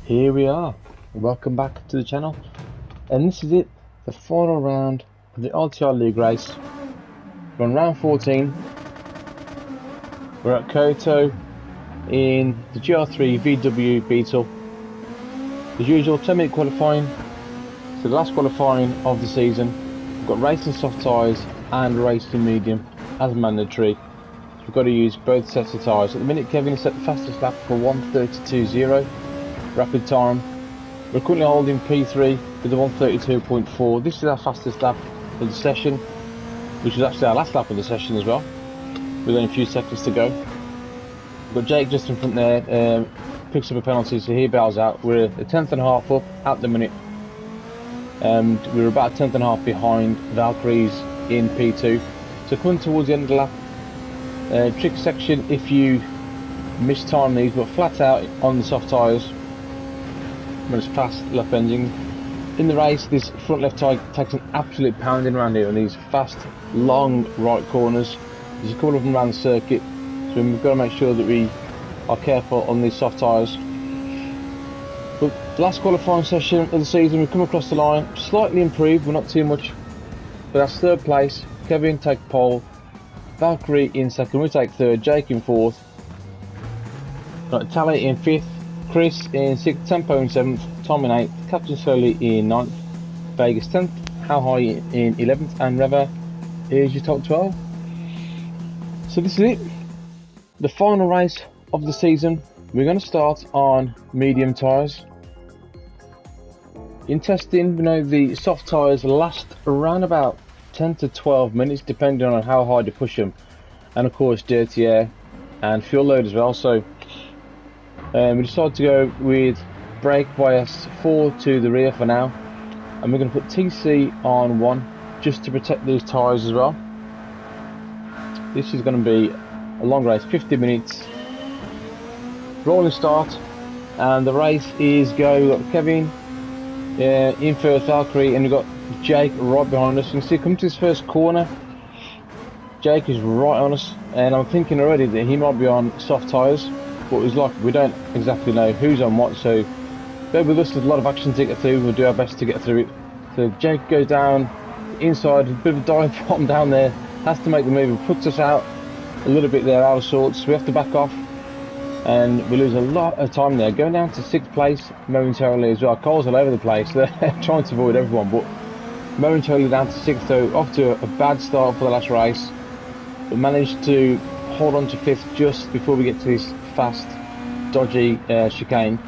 Here we are, welcome back to the channel, and this is it, the final round of the RTR League race. We're on round 14, we're at Kyoto in the GR3 VW Beetle. As usual, 10-minute qualifying, so the last qualifying of the season. We've got racing soft tyres and racing medium as mandatory. So we've got to use both sets of tyres. At the minute, Kevin has set the fastest lap for 1:32.0. rapid time. We're currently holding P3 with the 1:32.4. This is our fastest lap of the session, which is actually our last lap of the session as well, with only a few seconds to go. We've got Jake just in front there, picks up a penalty, so he bails out. We're a tenth and a half up at the minute, and we're about a tenth and a half behind Valkyrie's in P2. So coming towards the end of the lap, trick section if you mistime these, but flat out on the soft tyres when it's past lap ending. In the race, this front left tyre takes an absolute pounding around here on these fast, long right corners. There's a couple of them around the circuit, so we've got to make sure that we are careful on these soft tyres. But the last qualifying session of the season, we've come across the line, slightly improved, but not too much. But that's third place. Kevin take pole, Valkyrie in second, we take third, Jake in fourth, got Tally in fifth, Chris in 6th, Tempo in 7th, Tom in 8th, Captain Slowly in 9th, Vegas 10th, How High in 11th, and Reva is your top 12. So this is it, the final race of the season. We're going to start on medium tyres. In testing, we know the soft tyres last around about 10 to 12 minutes, depending on how hard you push them, and of course dirty air and fuel load as well. So we decided to go with brake bias 4 to the rear for now, and we're going to put TC on 1 just to protect these tyres as well. This is going to be a long race, 50 minutes, rolling start, and the race is go. We've got Kevin in first, Valkyrie, and we've got Jake right behind us. You can see come to this first corner, Jake is right on us, and I'm thinking already that he might be on soft tyres. But it's like we don't exactly know who's on what, so bear with us. There's a lot of action to get through. We'll do our best to get through it. So Jake goes down inside, a bit of a dive bomb down there, has to make the move, and puts us out a little bit there, out of sorts. We have to back off, and we lose a lot of time there. Going down to 6th place momentarily as well. Cole's all over the place. They're trying to avoid everyone, but momentarily down to 6th. So off to a bad start for the last race, but managed to hold on to 5th just before we get to this fast, dodgy chicane.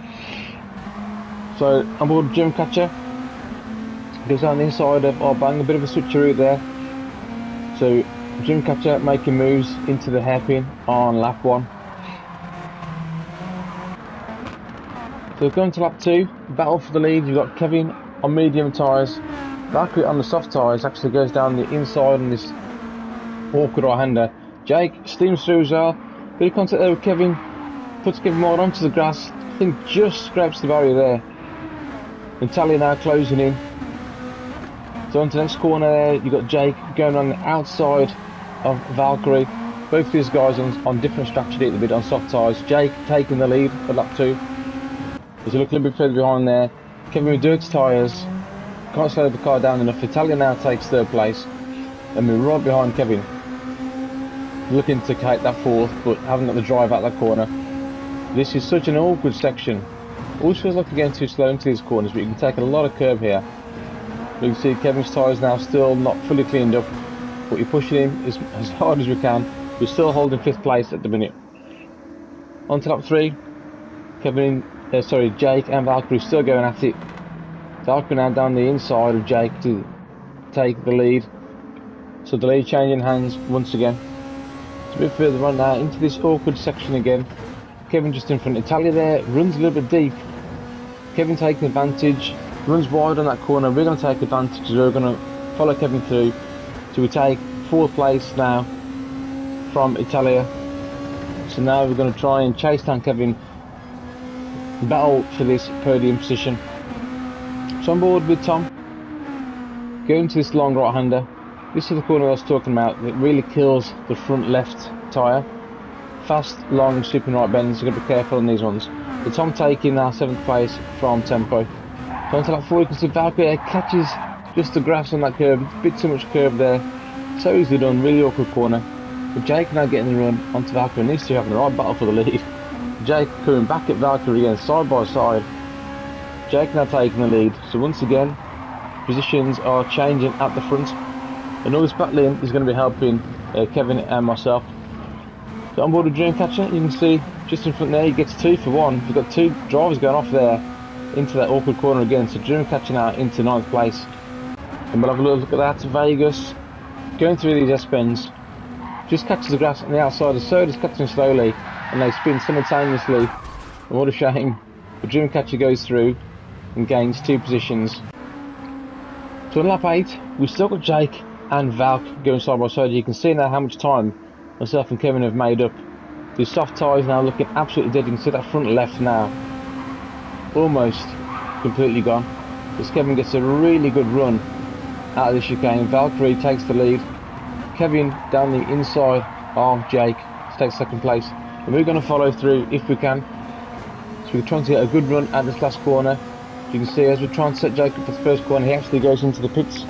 So I'm aboard Jim Catcher, goes down the inside of our bang, a bit of a switcheroo there. So Jim Catcher making moves into the hairpin on lap 1. So going to lap 2, battle for the lead. You've got Kevin on medium tyres, Valkyrie on the soft tyres, actually goes down the inside on this awkward right-hander. Jake steams through as well, bit of contact there with Kevin, puts Kevin more onto the grass, I think just scrapes the barrier there. And Tally now closing in. So onto the next corner there, you've got Jake going on the outside of Valkyrie. Both of these guys on different strategy at the bit on soft tyres. Jake taking the lead for lap 2. As you look a little bit further behind there, Kevin with dirty tyres, can't slow the car down enough. Italia now takes 3rd place, and we're right behind Kevin, looking to take that 4th, but haven't got the drive out that corner. This is such an awkward section. Always feels like we're getting too slow into these corners, but you can take a lot of curb here. You can see Kevin's tyres now still not fully cleaned up, but you're pushing him as hard as we can. We're still holding 5th place at the minute. On to lap 3, Jake and Valkyrie still going at it. Valkyrie now down the inside of Jake to take the lead. So the lead changing hands once again. It's a bit further on now into this awkward section again. Kevin just in front. Italia there runs a little bit deep. Kevin taking advantage, runs wide on that corner. We're going to take advantage, so we're going to follow Kevin through. So we take 4th place now from Italia. So now we're going to try and chase down Kevin, battle for this podium position. So I'm board with Tom, going to this long right-hander. This is the corner I was talking about that really kills the front left tyre. Fast, long, sweeping right bends, you've got to be careful on these ones. The Tom taking our 7th place from Tempo. So onto lap 4, you can see Valkyrie catches just the grass on that curb, a bit too much curb there. So easily done, really awkward corner. But Jake now getting the run onto Valkyrie, and these two having the right battle for the lead. Jake coming back at Valkyrie again, side by side. Jake now taking the lead. So once again, positions are changing at the front. And all this battling is going to be helping Kevin and myself. So on board with Dreamcatcher, you can see just in front there, he gets 2 for 1. We've got 2 drivers going off there into that awkward corner again. So Dreamcatcher now into 9th place. And we'll have a little look at that. Vegas going through these S-bends, just catches the grass on the outside. The Soda's catching slowly, and they spin simultaneously. And what a shame. But Dreamcatcher goes through and gains 2 positions. So on lap 8, we've still got Jake and Valk going side by side. You can see now how much time myself and Kevin have made up. These soft tyres now looking absolutely dead. You can see that front left now almost completely gone. As Kevin gets a really good run out of the chicane. Valkyrie takes the lead. Kevin down the inside of Jake takes 2nd place. And we're going to follow through if we can. So we're trying to get a good run at this last corner. You can see as we're trying to set Jake up for the first corner, he actually goes into the pits.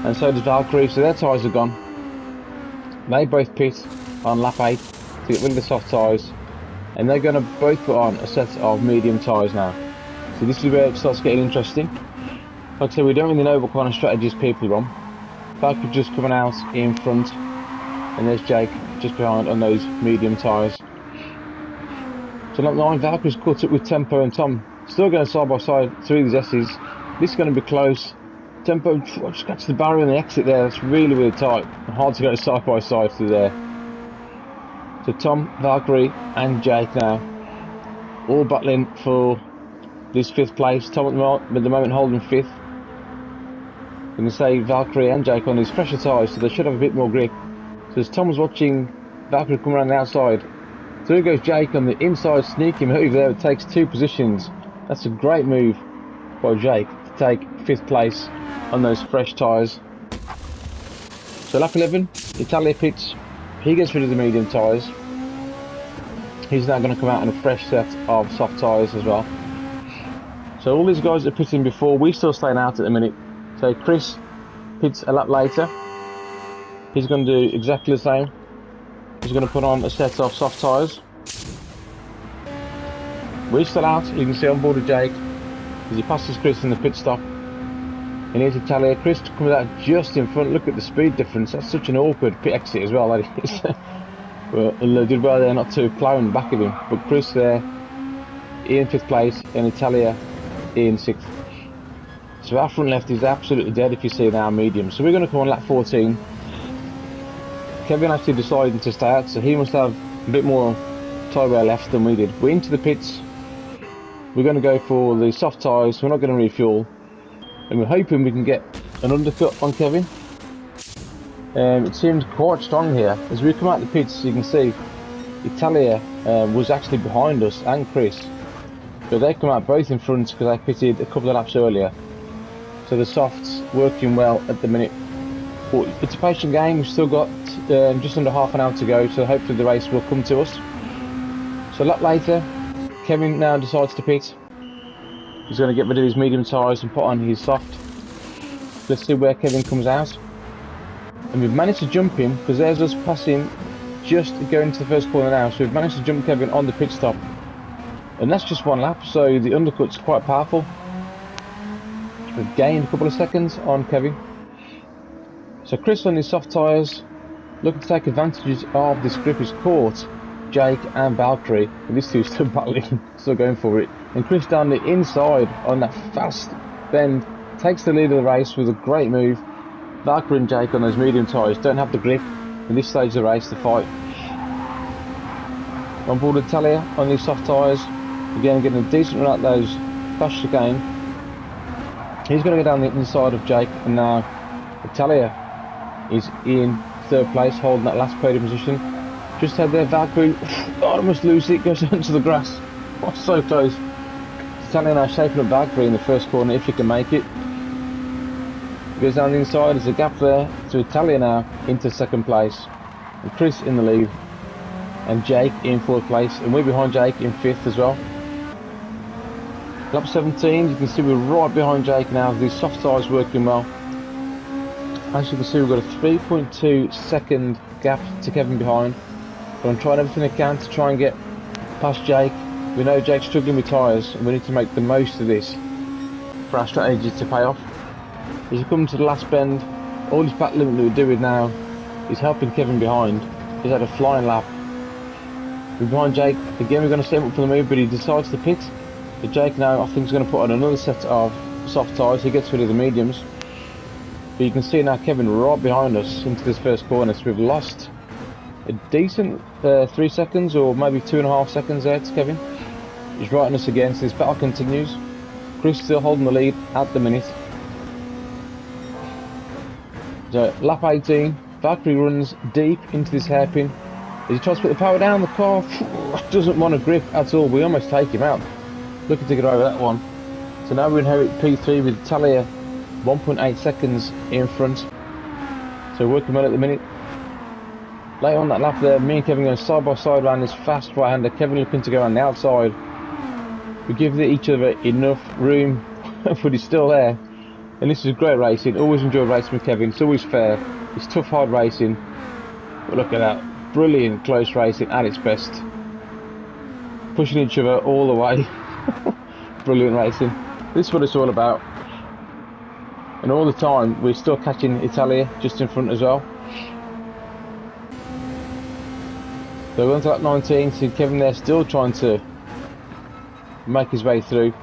And so does Valkyrie, so their tyres are gone. They both pit on lap 8 to get rid of the soft tyres. And they're going to both put on a set of medium tyres now. So this is where it starts getting interesting. Like I said, we don't really know what kind of strategies people are on. Valkyrie just coming out in front. And there's Jake just behind on those medium tyres. So lap 9, Valkyrie's caught up with Tempo and Tom. Still going side by side through these S's. This is going to be close. Tempo just gets the barrier and the exit there. That's really, really tight. Hard to go side by side through there. So Tom, Valkyrie and Jake now all battling for this 5th place. Tom at the moment holding 5th. You can say Valkyrie and Jake on these fresher tyres, so they should have a bit more grip. So as Tom was watching Valkyrie come around the outside, through goes Jake on the inside, sneaky move there. It takes 2 positions. That's a great move by Jake to take 5th place on those fresh tyres. So lap 11, Italia pits. He gets rid of the medium tyres. He's now going to come out in a fresh set of soft tyres as well. So all these guys are pitting before. We're still staying out at the minute. So Chris pits a lap later. He's going to do exactly the same. He's going to put on a set of soft tyres. We're still out. You can see on board with Jake as he passes Chris in the pit stop. And here's Italia. Chris comes out just in front. Look at the speed difference. That's such an awkward pit exit as well, that is. But they did well there not to plough in the back of him. But Chris there in 5th place and Italia in 6th. So our front left is absolutely dead if you see now medium. So we're going to come on lap 14. Kevin actually decided to stay out, so he must have a bit more tyre wear left than we did. We're into the pits. We're going to go for the soft tyres. We're not going to refuel. And we're hoping we can get an undercut on Kevin. It seems quite strong here. As we come out the pits, you can see Italia was actually behind us and Chris. But they come out both in front because they pitted a couple of laps earlier. So the softs working well at the minute. But it's a patient game. We've still got just under half an hour to go, so hopefully the race will come to us. So a lap later, Kevin now decides to pit. He's going to get rid of his medium tyres and put on his soft. Let's see where Kevin comes out. And we've managed to jump him because there's us passing just going to the first corner now. So we've managed to jump Kevin on the pit stop. And that's just 1 lap, so the undercut's quite powerful. We've gained a couple of seconds on Kevin. So Chris on his soft tyres, looking to take advantage of this grip. He's caught Jake and Valkyrie, and these two still battling, still going for it. And Chris down the inside on that fast bend takes the lead of the race with a great move. Valkyrie and Jake on those medium tyres don't have the grip in this stage of the race to fight. On board with Italia on these soft tyres, again getting a decent run at those fast chicane. He's going to go down the inside of Jake, and now Italia is in 3rd place, holding that last podium position. Just had their Valkyrie, oh, I must lose it, goes into the grass. Oh, so close. Italia now shaping up Valkyrie in the first corner if he can make it. Goes down the inside, there's a gap there to Italia now into 2nd place. And Chris in the lead. And Jake in 4th place, and we're behind Jake in 5th as well. Lap 17, you can see we're right behind Jake now. These soft tyres working well. As you can see, we've got a 3.2 second gap to Kevin behind. But I'm trying everything I can to try and get past Jake. We know Jake's struggling with tyres, and we need to make the most of this for our strategy to pay off. As you come to the last bend, all this battling that we're doing now is helping Kevin behind. He's had a flying lap. We're behind Jake. Again, we're going to set him up for the move, but he decides to pit. So Jake now, I think, is going to put on another set of soft tyres. He gets rid of the mediums. But you can see now Kevin right behind us into this first corner. So we've lost a decent 3 seconds, or maybe 2.5 seconds there to Kevin. He's right on us again, so this battle continues. Chris still holding the lead at the minute. So lap 18, Valkyrie runs deep into this hairpin. As he tries to put the power down, the car doesn't want to grip at all. We almost take him out. Looking to get over that one. So now we inherit P3 with Talia 1.8 seconds in front. So working well at the minute. Later on that lap there, me and Kevin going side by side around this fast right-hander. Kevin looking to go on the outside. We give each other enough room, but he's still there. And this is great racing. Always enjoy racing with Kevin. It's always fair. It's tough, hard racing. But look at that. Brilliant close racing at its best. Pushing each other all the way. Brilliant racing. This is what it's all about. And all the time we're still catching Italia just in front as well. So we're on to lap 19. See Kevin there still trying to make his way through.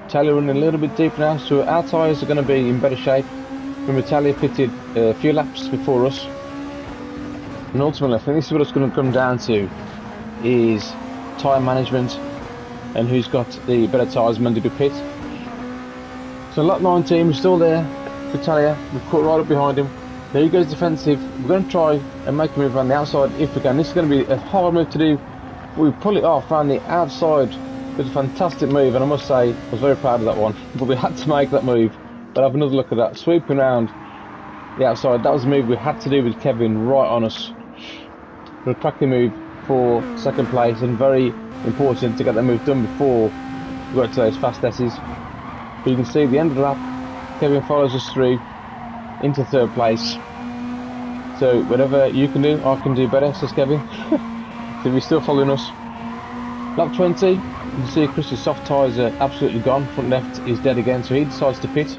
Talia running a little bit deeper now, so our tyres are going to be in better shape. Remember, Talia pitted a few laps before us. And ultimately, I think this is what it's going to come down to, is tyre management and who's got the better tyres Monday to pit. So lap 19, we're still there for Talia. We've caught right up behind him. There he goes defensive. We're going to try and make a move around the outside if we can. This is going to be a hard move to do. We pull it off around the outside. It was a fantastic move, and I must say I was very proud of that one. But we had to make that move. But have another look at that, sweeping around the outside. That was a move we had to do with Kevin right on us. A cracking move for second place, and very important to get that move done before we got to those fast S's. But you can see at the end of the lap, Kevin follows us through into third place. So whatever you can do, I can do better, says Kevin. So he's still following us. Lap 20, you can see Chris's soft tyres are absolutely gone. Front left is dead again, so he decides to pit.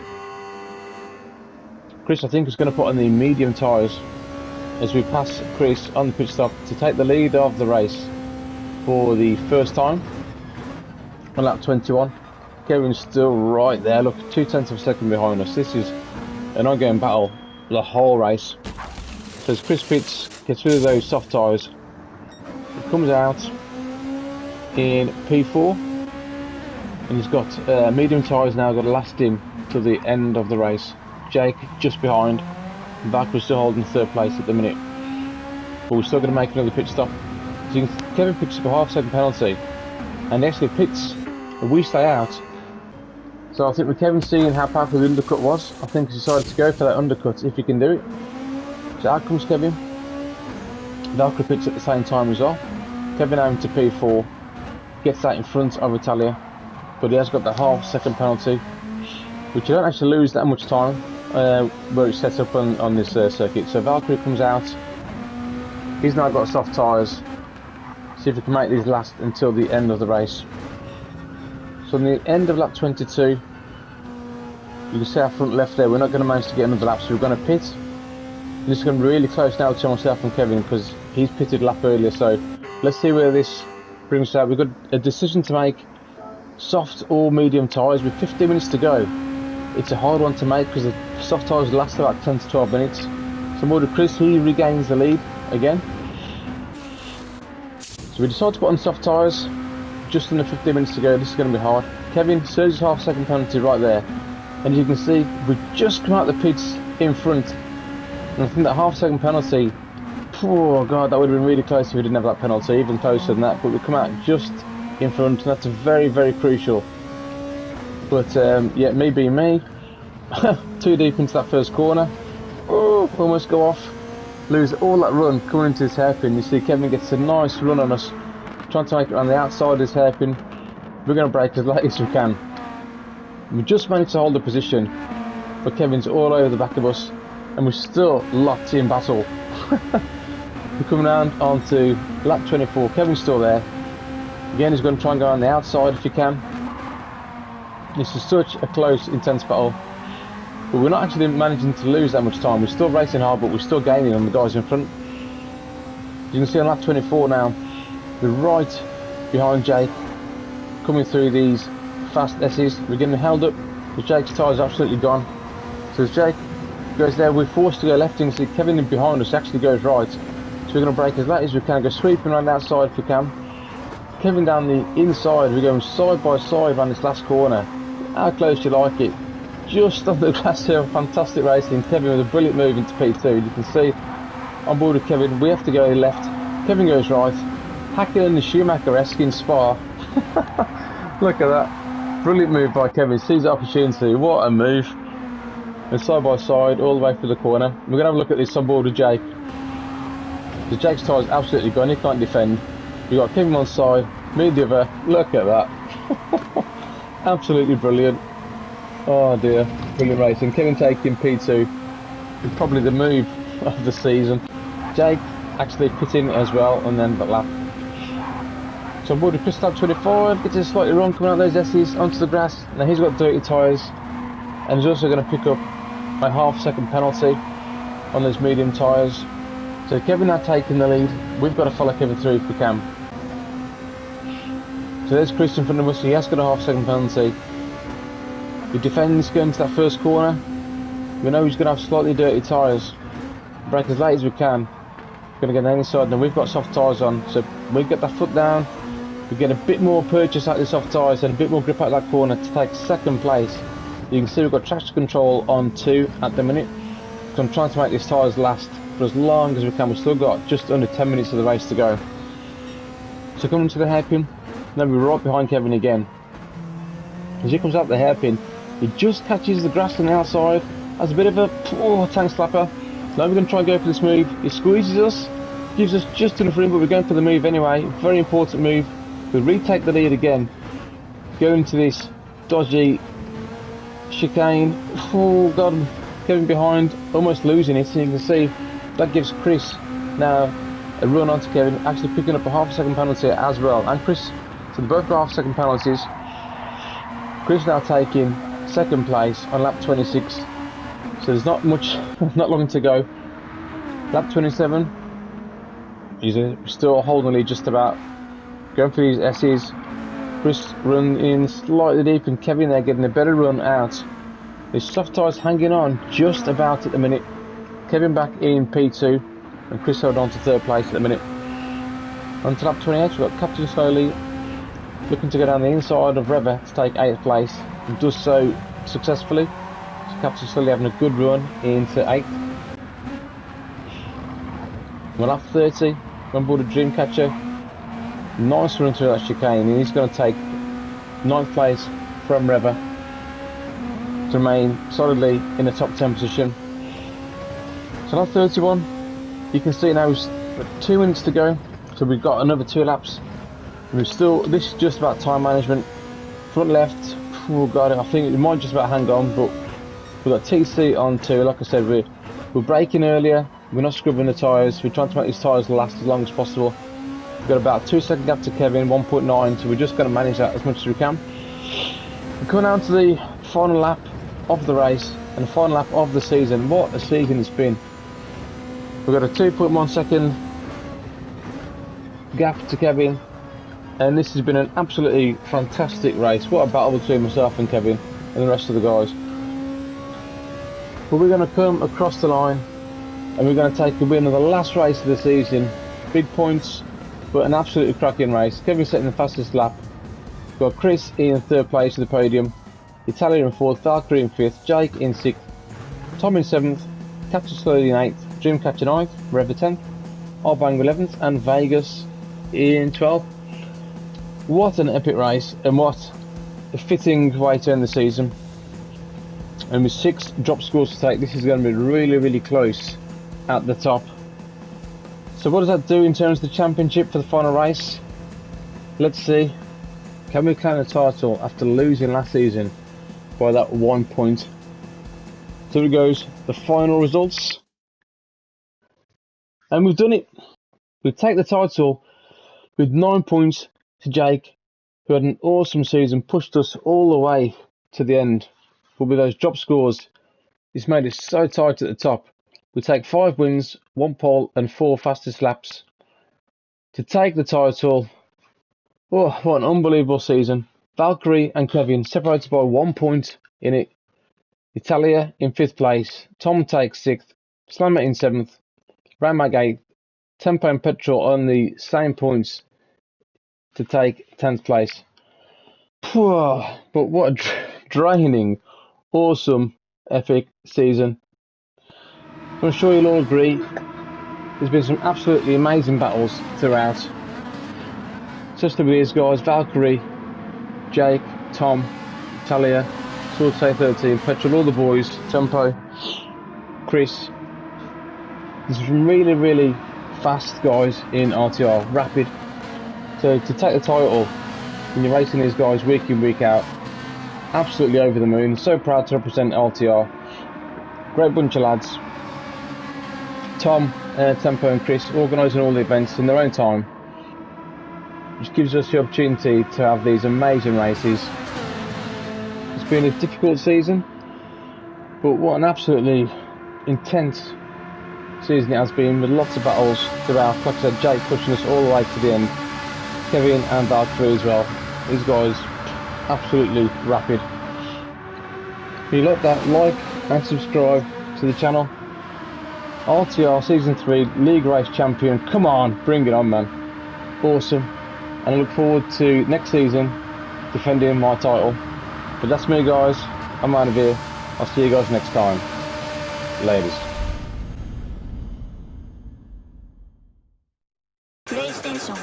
Chris, I think, is going to put on the medium tyres as we pass Chris on the pit stop to take the lead of the race for the first time on lap 21. Kevin's still right there, look, 0.2 of a second behind us. This is an ongoing battle the whole race. So as Chris pits, gets rid of those soft tyres, it comes out in P4, and he's got medium tyres now, got to last him till the end of the race. Jake just behind, and Valkyrie still holding third place at the minute, but we're still going to make another pit stop. So you can, Kevin picks up a half-second penalty, and he actually pits, and we stay out. So I think with Kevin seeing how powerful the undercut was, I think he decided to go for that undercut if he can do it. So out comes Kevin. Valkyrie pits at the same time as well. Kevin out into P4, gets that in front of Italia, but he has got the half-second penalty, which you don't actually lose that much time where it's set up on this circuit. So Valkyrie comes out. He's now got soft tyres. See if we can make these last until the end of the race. So on the end of lap 22, you can see our front left there. We're not going to manage to get another lap, so we're going to pit. And this is going to be really close now to myself and Kevin because he's pitted a lap earlier. So let's see where this brings us out. We've got a decision to make: soft or medium tyres with 15 minutes to go. It's a hard one to make because the soft tyres last about 10 to 12 minutes. So more to Chris, he regains the lead again. So we decide to put on soft tyres just under 15 minutes to go. This is going to be hard. Kevin serves his half-second penalty right there, and as you can see, we've just come out the pits in front, and I think that half-second penalty, oh god, that would have been really close if we didn't have that penalty, even closer than that. But we come out just in front, and that's very, very crucial. But yeah, me being me, too deep into that first corner, oh, almost go off, lose all that run coming into this hairpin. You see Kevin gets a nice run on us, trying to make it on the outside of this hairpin. We're going to brake as late as we can. We just managed to hold the position, but Kevin's all over the back of us, and we're still locked in battle. We're coming round onto lap 24. Kevin's still there. Again, he's going to try and go on the outside if he can. This is such a close, intense battle, but we're not actually managing to lose that much time. We're still racing hard, but we're still gaining on the guys in front. You can see on lap 24 now, we're right behind Jake, coming through these fast S's. We're getting held up, but Jake's tyre is absolutely gone. So as Jake goes there, we're forced to go left, and see Kevin in behind us actually goes right. So we're going to brake as late as we can, go sweeping around the outside if we can. Kevin down the inside, we're going side by side around this last corner. How close do you like it? Just on the grass here, fantastic racing. Kevin with a brilliant move into P2. You can see on board with Kevin, we have to go left. Kevin goes right. Hacking in the Schumacher-esque in Spa. Look at that. Brilliant move by Kevin. Sees the opportunity. What a move. And side by side, all the way through the corner. We're going to have a look at this on board with Jake. The Jake's tyre is absolutely gone. He can't defend. We've got Kevin on side, me the other. Look at that. Absolutely brilliant. Oh dear. Brilliant racing. Kevin taking P2. It's probably the move of the season. Jake actually pitting as well, and then the lap. So on board with Chris lap 25, gets a slightly wrong coming out those S's onto the grass. Now he's got dirty tyres, and he's also going to pick up a half-second penalty on those medium tyres. So Kevin now taking the lead. We've got to follow Kevin through if we can. So there's Chris in front of us. He has got a half-second penalty. He defends going to that first corner. We know he's going to have slightly dirty tyres. Brake as late as we can. Going to get on the inside, and we've got soft tyres on. So we get that foot down. We get a bit more purchase out of the soft tyres and a bit more grip out of that corner to take second place. You can see we've got traction control on 2 at the minute. So I'm trying to make these tyres last for as long as we can. We've still got just under 10 minutes of the race to go. So coming to the hairpin, then we're right behind Kevin again. As he comes out the hairpin, he just catches the grass on the outside, has a bit of a tank slapper. Now we're going to try and go for this move. He squeezes us, gives us just enough room, but we're going for the move anyway. Very important move. We retake the lead again, go into this dodgy chicane. Oh god, Kevin behind, almost losing it. So you can see that gives Chris now a run onto Kevin, actually picking up a half-second penalty as well. And Chris, so they both got half-second penalties. Chris now taking second place on lap 26. So there's not much, not long to go. Lap 27, he's still holding the lead just about. Going for these S's. Chris run in slightly deep, and Kevin there getting a better run out. His soft tyres hanging on just about at the minute. Kevin back in P2, and Chris held on to third place at the minute. On to lap 28, we've got Captain Slowly looking to go down the inside of Reva to take 8th place, and does so successfully. So Captain Slowly having a good run into 8th. Well, lap 30, on board a Dreamcatcher. Nice run through that chicane, and he's going to take 9th place from Reva to remain solidly in the top 10 position. So lap 31, you can see now we've got 2 minutes to go, so we've got another 2 laps. We're still, this is just about time management. Front left, oh god, I think it might just about hang on, but we've got TC on 2. Like I said, we're braking earlier, we're not scrubbing the tyres, we're trying to make these tyres last as long as possible. We've got about 2-second gap to Kevin, 1.9, so we're just going to manage that as much as we can. We're coming down to the final lap of the race and the final lap of the season. What a season it's been. We've got a 2.1 second gap to Kevin, and this has been an absolutely fantastic race. What a battle between myself and Kevin and the rest of the guys. But we're going to come across the line and we're going to take a win of the last race of the season. Big points, but an absolutely cracking race. Kevin setting the fastest lap. We've got Chris in 3rd place of the podium, Italia in 4th, Valkyrie in 5th, Jake in 6th, Tom in 7th, Captain Slowly in 8th, Dreamcatcher 9th, Reva 10th, Albang 11th, and Vegas in 12th. What an epic race, and what a fitting way to end the season. And with 6 drop scores to take, this is going to be really, really close at the top. So what does that do in terms of the championship for the final race? Let's see. Can we claim the title after losing last season by that 1 point? So it goes, the final results. And we've done it. We take the title with 9 points to Jake, who had an awesome season, pushed us all the way to the end. But with those drop scores, it's made it so tight at the top. We take 5 wins, 1 pole and 4 fastest laps to take the title. Oh, what an unbelievable season. Valkyrie and Kevin separated by 1 point in it. Italia in 5th place, Tom takes 6th, Slammer in 7th, Ramag 8th, Tempo and Petrol on the same points to take 10th place. But what a draining, awesome, epic season. I'm sure you'll all agree, there's been some absolutely amazing battles throughout. Just to be these guys, Valkyrie, Jake, Tom, Talia, Sorte 13, Petrol, all the boys, Tempo, Chris. There's some really fast guys in RTR, rapid. So to take the title, when you're racing these guys week in, week out, absolutely over the moon. So proud to represent RTR. Great bunch of lads. Tom, Tempo and Chris organising all the events in their own time, which gives us the opportunity to have these amazing races. It's been a difficult season, but what an absolutely intense season it has been, with lots of battles throughout. Like I said, Jake pushing us all the way to the end, Kevin and Valkyrie as well. These guys absolutely rapid. If you like that, like and subscribe to the channel. RTR Season 3 League Race Champion, come on, bring it on, man. Awesome. And I look forward to next season defending my title. But that's me, guys. I'm out of here. I'll see you guys next time. Ladies. PlayStation